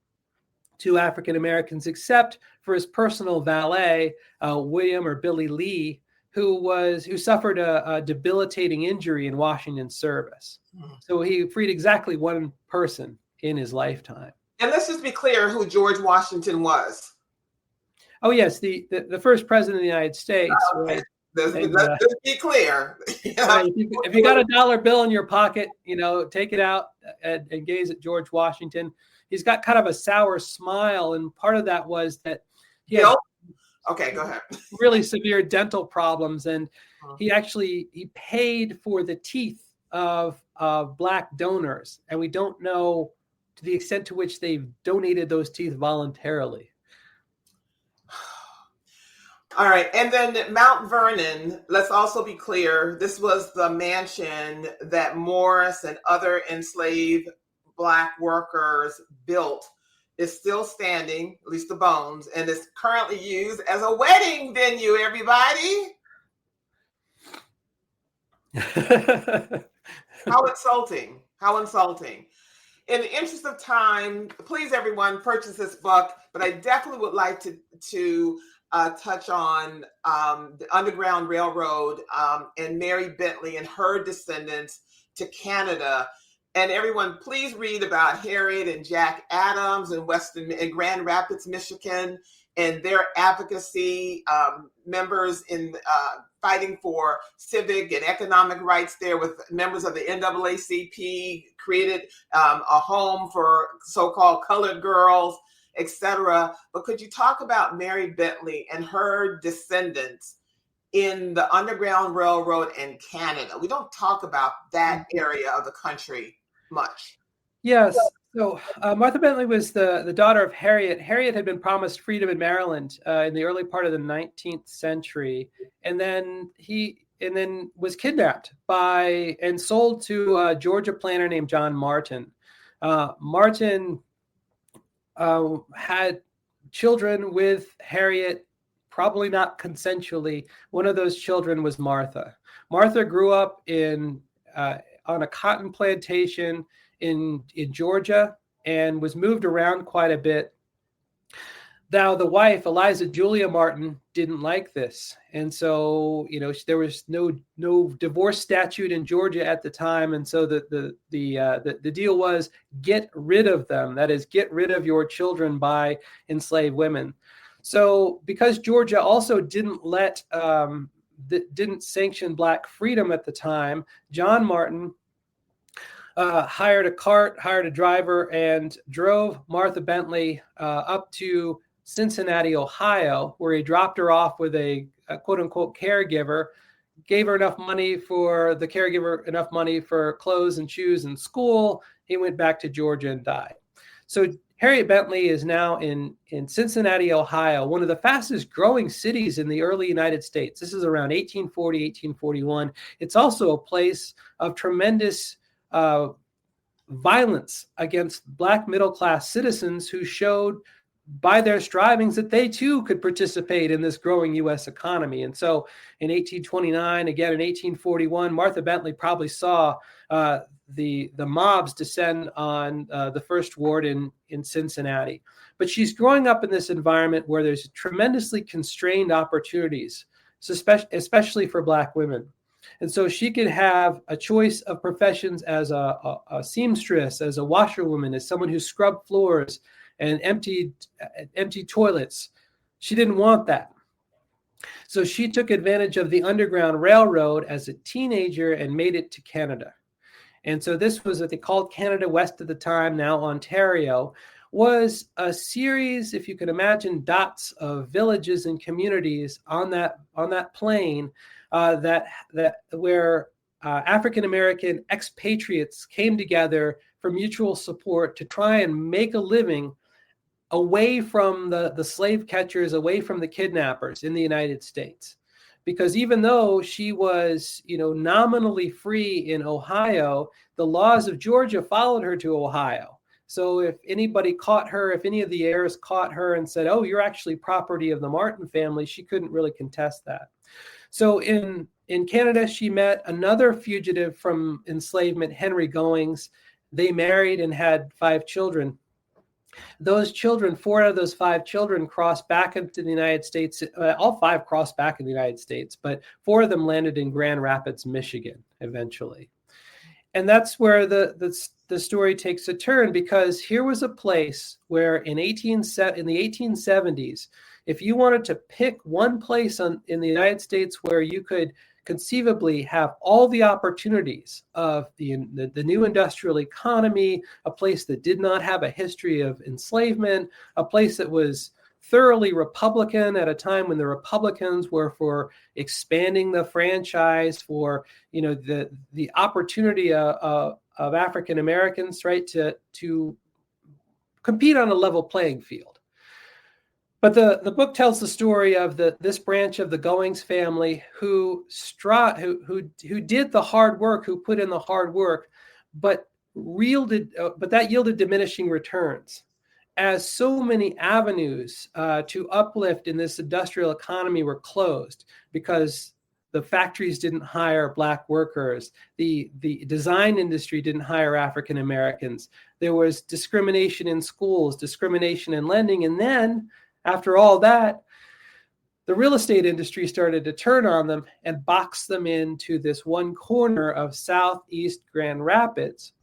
to African Americans except for his personal valet, William or Billy Lee, who suffered a debilitating injury in Washington's service. So he freed exactly one person in his lifetime. And let's just be clear who George Washington was. Oh yes, the first president of the United States. Oh, okay. Right? Let's be clear. Right, if you got a dollar bill in your pocket, take it out and gaze at George Washington. He's got kind of a sour smile, and part of that was that he had okay, go ahead. really severe dental problems, and he paid for the teeth of Black donors, and we don't know to the extent to which they've donated those teeth voluntarily. All right. And then Mount Vernon, let's also be clear, this was the mansion that Morris and other enslaved Black workers built. It's still standing, at least the bones, and it's currently used as a wedding venue, everybody. How insulting. How insulting. In the interest of time, please, everyone, purchase this book, but I definitely would like to touch on the Underground Railroad and Mary Bentley and her descendants to Canada. And everyone, please read about Harriet and Jack Adams in Grand Rapids, Michigan, and their advocacy, members in fighting for civic and economic rights there with members of the NAACP, created a home for so-called colored girls, etc. But could you talk about Mary Bentley and her descendants in the Underground Railroad in Canada? We don't talk about that area of the country much. Yes. So Martha Bentley was the daughter of Harriet. Harriet had been promised freedom in Maryland in the early part of the 19th century, and then was kidnapped by and sold to a Georgia planter named John Martin. Martin had children with Harriet, probably not consensually. One of those children was Martha. Martha grew up on a cotton plantation in Georgia and was moved around quite a bit. Now, the wife, Eliza Julia Martin, didn't like this. And so, there was no divorce statute in Georgia at the time. And so the deal was get rid of them. That is, get rid of your children by enslaved women. So because Georgia also didn't sanction Black freedom at the time, John Martin hired a cart, hired a driver, and drove Martha Bentley up to Cincinnati, Ohio, where he dropped her off with a quote-unquote caregiver, gave her enough money for clothes and shoes and school. He went back to Georgia and died. So Harriet Bentley is now in Cincinnati, Ohio, one of the fastest growing cities in the early United States. This is around 1840, 1841. It's also a place of tremendous violence against Black middle-class citizens who showed by their strivings that they too could participate in this growing U.S. economy. And so in 1829, again in 1841, Martha Bentley probably saw the mobs descend on the First Ward in Cincinnati. But she's growing up in this environment where there's tremendously constrained opportunities, especially for Black women. And so she could have a choice of professions as a seamstress, as a washerwoman, as someone who scrubbed floors and emptied toilets. She didn't want that. So she took advantage of the Underground Railroad as a teenager and made it to Canada. And so this was what they called Canada West at the time, now Ontario, was a series, if you can imagine, dots of villages and communities on that plain where African American expatriates came together for mutual support to try and make a living away from the slave catchers, away from the kidnappers in the United States. Because even though she was, nominally free in Ohio, the laws of Georgia followed her to Ohio. So if anybody caught her, if any of the heirs caught her and said, "Oh, you're actually property of the Martin family," she couldn't really contest that. So in Canada, she met another fugitive from enslavement, Henry Goings. They married and had 5 children. Those children, 4 out of those 5 children crossed back into the United States. All 5 crossed back in the United States, but 4 of them landed in Grand Rapids, Michigan, eventually. And that's where the story takes a turn, because here was a place where in the 1870s, if you wanted to pick one place in the United States where you could conceivably have all the opportunities of the new industrial economy, a place that did not have a history of enslavement, a place that was thoroughly Republican at a time when the Republicans were for expanding the franchise, for the opportunity of African Americans, right, to compete on a level playing field. But the book tells the story of this branch of the Goings family who did the hard work, who put in the hard work, but that yielded diminishing returns, as so many avenues to uplift in this industrial economy were closed because the factories didn't hire Black workers. The design industry didn't hire African Americans. There was discrimination in schools, discrimination in lending, and then after all that, the real estate industry started to turn on them and box them into this one corner of Southeast Grand Rapids.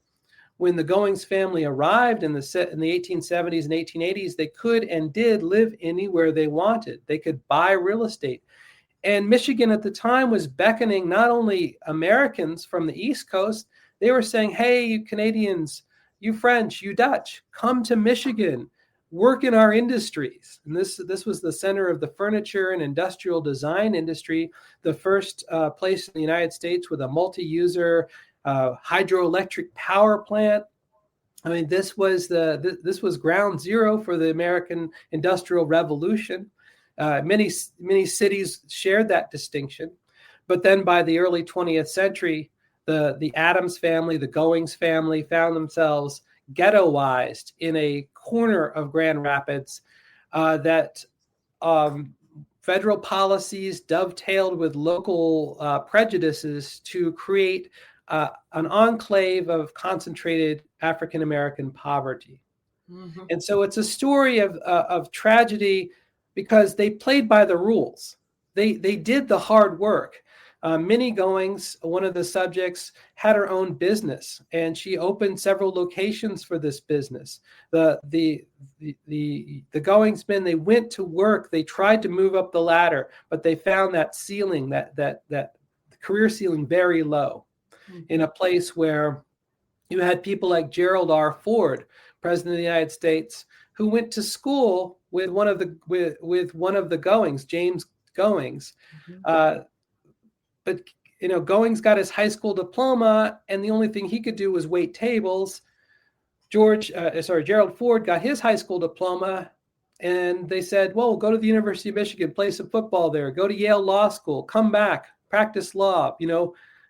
When the Goings family arrived in the 1870s and 1880s, they could and did live anywhere they wanted. They could buy real estate. And Michigan at the time was beckoning not only Americans from the East Coast, they were saying, "Hey, you Canadians, you French, you Dutch, come to Michigan. Work in our industries." And this was the center of the furniture and industrial design industry, the first place in the United States with a multi-user hydroelectric power plant. I mean, this was ground zero for the American Industrial Revolution. Many cities shared that distinction, but then by the early 20th century, the Adams family, the Goings family, found themselves ghettoized in a corner of Grand Rapids that federal policies dovetailed with local prejudices to create an enclave of concentrated African American poverty. Mm-hmm. And so it's a story of tragedy because they played by the rules. They did the hard work. Minnie Goings, one of the subjects, had her own business, and she opened several locations for this business. The Goings men, they went to work. They tried to move up the ladder, but they found that ceiling, that career ceiling, very low. Mm-hmm. In a place where you had people like Gerald R. Ford, President of the United States, who went to school with one of the Goings, James Goings. Mm-hmm. But Goings got his high school diploma, and the only thing he could do was wait tables. Gerald Ford got his high school diploma, and they said, "Well, go to the University of Michigan, play some football there, go to Yale Law School, come back, practice law,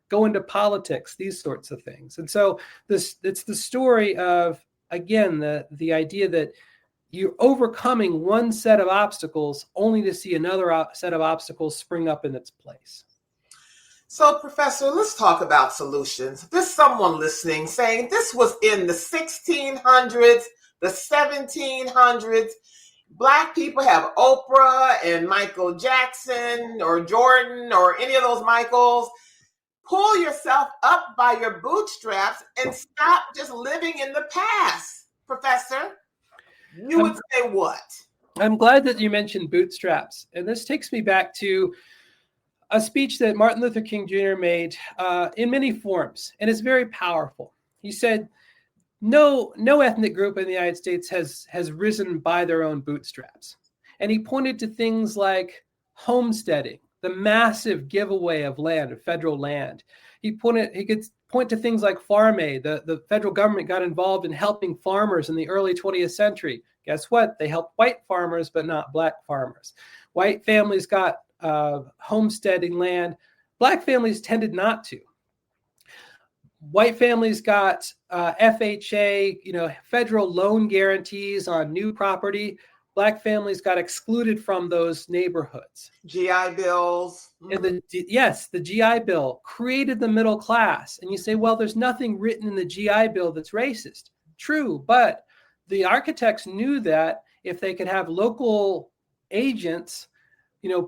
go into politics," these sorts of things. And so it's the story of, again, the idea that you're overcoming one set of obstacles only to see another set of obstacles spring up in its place. So, Professor, let's talk about solutions. There's someone listening saying this was in the 1600s, the 1700s. Black people have Oprah and Michael Jackson or Jordan or any of those Michaels. Pull yourself up by your bootstraps and stop just living in the past, Professor. You would say what? I'm glad that you mentioned bootstraps. And this takes me back to a speech that Martin Luther King Jr. made in many forms, and it's very powerful. He said, no ethnic group in the United States has risen by their own bootstraps. And he pointed to things like homesteading, the massive giveaway of land, of federal land. He could point to things like Farm Aid. The federal government got involved in helping farmers in the early 20th century. Guess what? They helped white farmers, but not black farmers. White families got homesteading land. Black families tended not to. White families got FHA, federal loan guarantees on new property. Black families got excluded from those neighborhoods. GI bills. And the GI Bill created the middle class. And you say, well, there's nothing written in the GI Bill that's racist. True, but the architects knew that if they could have local agents,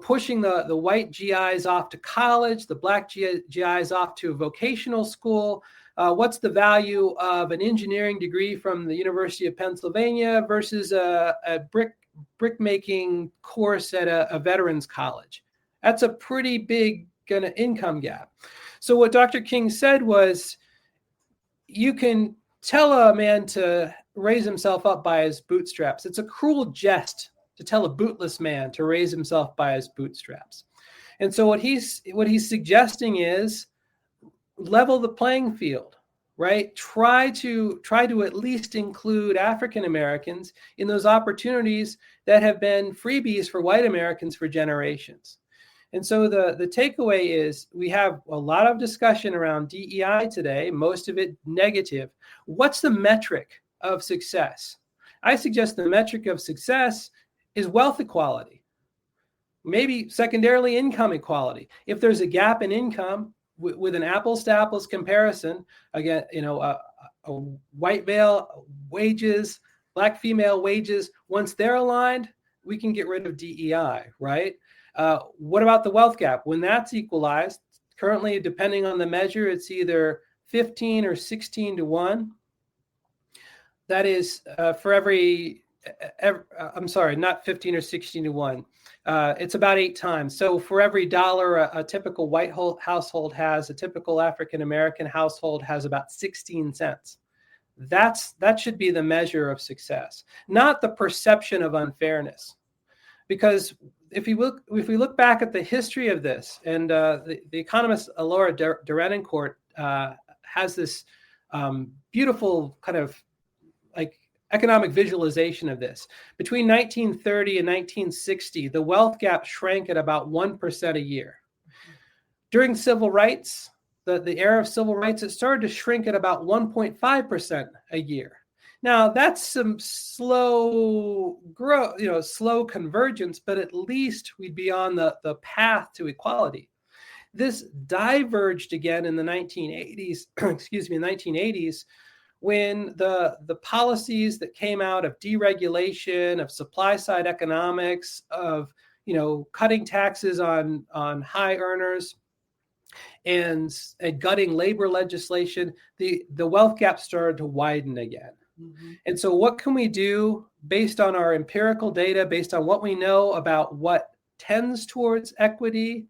pushing the white GIs off to college, the black GIs off to a vocational school. What's the value of an engineering degree from the University of Pennsylvania versus a brick making course at a veterans college? That's a pretty big income gap. So what Dr. King said was, you can tell a man to raise himself up by his bootstraps. It's a cruel jest to tell a bootless man to raise himself by his bootstraps. And so what he's suggesting is level the playing field, right? Try to at least include African Americans in those opportunities that have been freebies for white Americans for generations. And so the takeaway is we have a lot of discussion around DEI today, most of it negative. What's the metric of success? I suggest the metric of success is wealth equality, maybe secondarily income equality. If there's a gap in income with an apples to apples comparison, again, a white male wages, black female wages, once they're aligned, we can get rid of DEI, right? What about the wealth gap? When that's equalized, currently, depending on the measure, it's either 15 or 16 to 1. That is for I'm sorry, not 15 or 16 to 1. It's about 8 times. So for every dollar a typical white household has, a typical African-American household has about 16 cents. That should be the measure of success, not the perception of unfairness. Because if we look back at the history of this, and the economist Laura Derenoncourt has this beautiful kind of like economic visualization of this. Between 1930 and 1960, the wealth gap shrank at about 1% a year. During civil rights, the era of civil rights, it started to shrink at about 1.5% a year. Now, that's some slow growth, slow convergence, but at least we'd be on the path to equality. This diverged again in the 1980s, 1980s, when the policies that came out of deregulation, of supply side economics, of cutting taxes on high earners, and gutting labor legislation, the wealth gap started to widen again. Mm-hmm. And so what can we do based on our empirical data, based on what we know about what tends towards equity,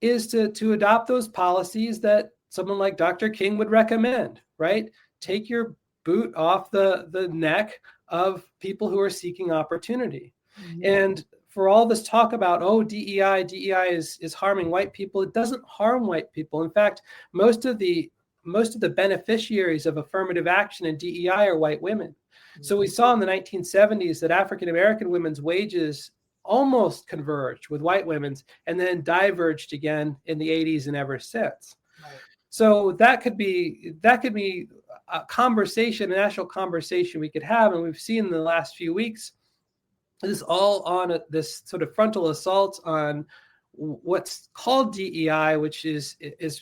is to adopt those policies that someone like Dr. King would recommend, right? Take your boot off the neck of people who are seeking opportunity. Mm-hmm. And for all this talk about, DEI is harming white people, it doesn't harm white people. In fact, most of the beneficiaries of affirmative action in DEI are white women. Mm-hmm. So we saw in the 1970s that African American women's wages almost converged with white women's and then diverged again in the 80s and ever since. Right. So that could be a conversation, a national conversation we could have. And we've seen in the last few weeks, this is all on this sort of frontal assault on what's called DEI, which is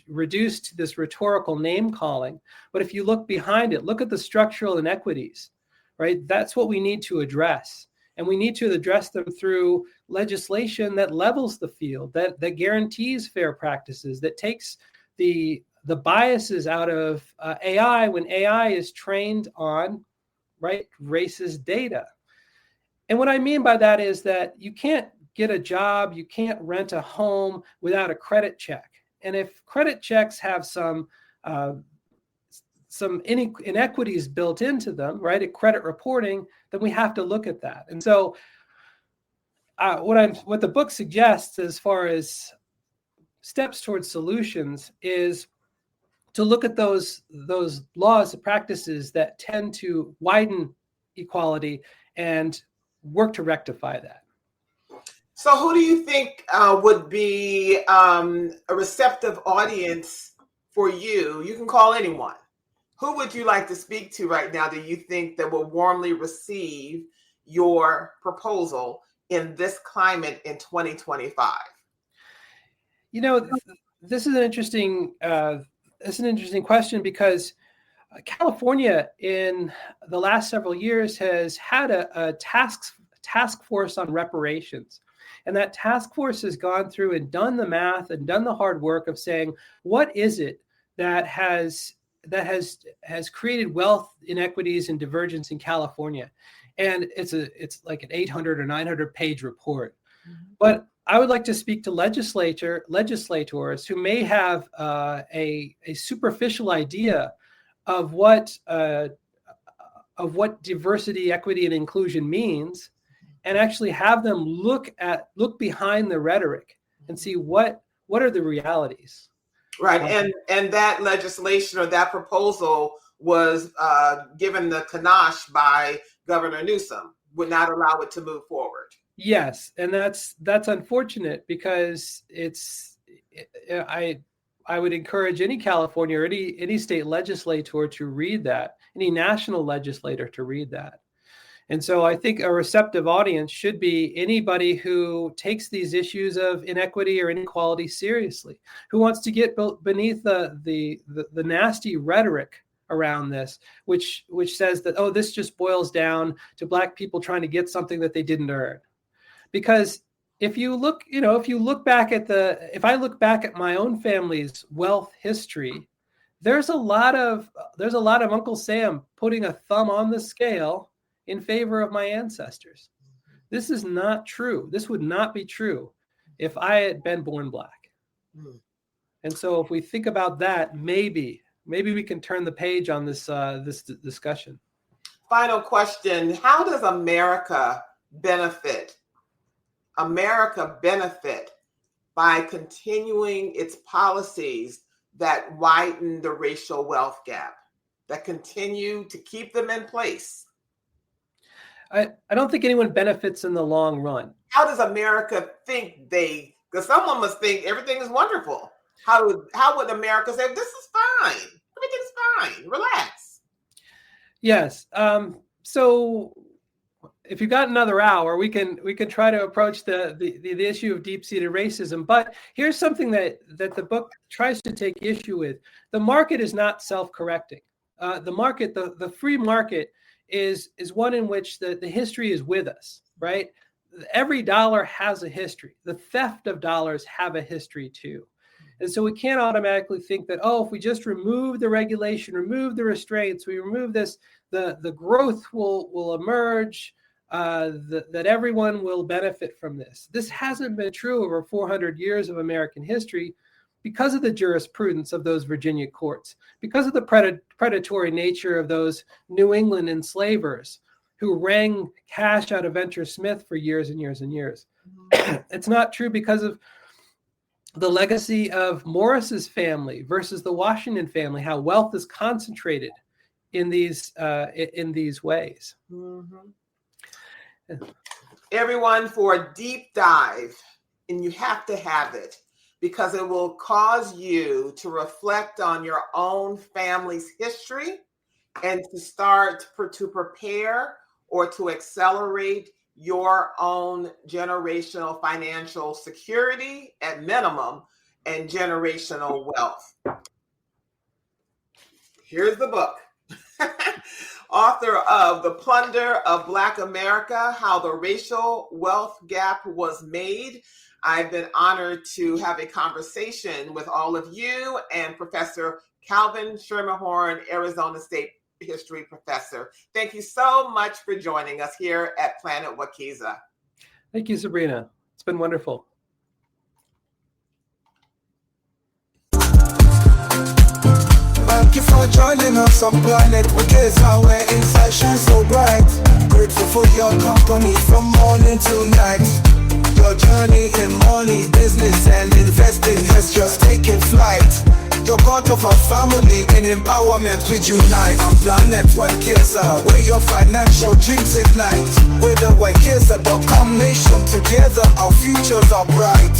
reduced to this rhetorical name calling. But if you look behind it, look at the structural inequities, right? That's what we need to address. And we need to address them through legislation that levels the field, that guarantees fair practices, that takes the biases out of AI when AI is trained on, right, racist data. And what I mean by that is that you can't get a job, you can't rent a home without a credit check. And if credit checks have some inequities built into them, right, at credit reporting, then we have to look at that. And so what the book suggests as far as steps towards solutions is to look at those laws and practices that tend to widen equality and work to rectify that. So who do you think would be a receptive audience for you? You can call anyone. Who would you like to speak to right now that you think that will warmly receive your proposal in this climate in 2025? You know, this is an interesting question because California in the last several years has had a task force on reparations. And that task force has gone through and done the math and done the hard work of saying, what is it that has created wealth inequities and divergence in California? And it's like an 800 or 900 page report. Mm-hmm. But I would like to speak to legislators who may have a superficial idea of what diversity, equity, and inclusion means, and actually have them look behind the rhetoric and see what are the realities. Right, and that legislation or that proposal was given the kibosh by Governor Newsom, would not allow it to move forward. Yes, and that's unfortunate because I would encourage any California or any state legislator to read that, any national legislator to read that. And so I think a receptive audience should be anybody who takes these issues of inequity or inequality seriously, who wants to get beneath the nasty rhetoric around this, which says that, oh, this just boils down to Black people trying to get something that they didn't earn. Because if I look back at my own family's wealth history, there's a lot of Uncle Sam putting a thumb on the scale in favor of my ancestors. This is not true. This would not be true if I had been born Black. And so if we think about that, maybe we can turn the page on this discussion. Final question. How does America benefit by continuing its policies that widen the racial wealth gap, that continue to keep them in place? I don't think anyone benefits in the long run. How does America think because someone must think everything is wonderful. How would America say, this is fine, everything's fine, relax? Yes. So if you've got another hour, we can try to approach the issue of deep-seated racism. But here's something that the book tries to take issue with. The market is not self-correcting. The free market is one in which the history is with us, right? Every dollar has a history. The theft of dollars have a history too. And so we can't automatically think that, if we just remove the regulation, remove the restraints, we remove this, the growth will emerge, that everyone will benefit from this. This hasn't been true over 400 years of American history because of the jurisprudence of those Virginia courts, because of the predatory nature of those New England enslavers who wrung cash out of Venture Smith for years and years and years. It's not true because of the legacy of Morris's family versus the Washington family, how wealth is concentrated in these ways. Everyone, for a deep dive, and you have to have it, because it will cause you to reflect on your own family's history and to start to prepare or to accelerate your own generational financial security at minimum and generational wealth. Here's the book. Author of The Plunder of Black America, How the Racial Wealth Gap Was Made. I've been honored to have a conversation with all of you and Professor Calvin Schermerhorn, Arizona State history professor. Thank you so much for joining us here at Planet Wekeza. Thank you, Sabrina. It's been wonderful. Thank you for joining us on Planet Wekeza, where insight shines so bright. Grateful for your company from morning to night. Your journey in money, business, and investing has just taken flight. You're part of our family in empowerment, we unite on Planet Wekeza, where your financial dreams ignite. With the Wekeza.com nation, together our futures are bright.